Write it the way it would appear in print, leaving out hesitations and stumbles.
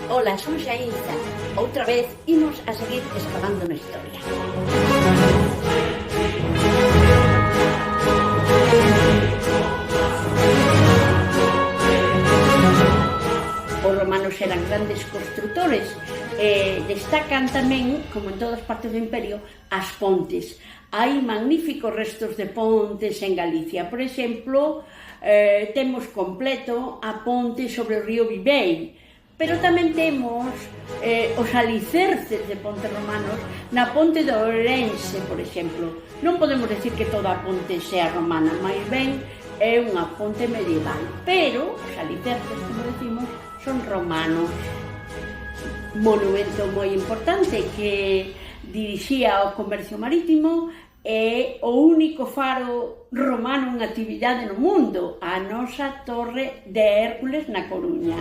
Ola, son Xaínza. Outra vez imos a seguir escavando na historia. Os romanos eran grandes construtores e destacan tamén, como en todas partes do imperio, as pontes. Hai magníficos restos de pontes en Galicia. Por exemplo, temos completo a ponte sobre o río Vivei, pero tamén temos os alicerces de pontes romanos na ponte de Ourense, por exemplo. Non podemos decir que toda a ponte sea romana, máis ben é unha ponte medieval, pero os alicerces, como decimos, son romanos. Monumento moi importante que dirixía ao comercio marítimo é o único faro romano en actividade no mundo, a nosa Torre de Hércules na Coruña.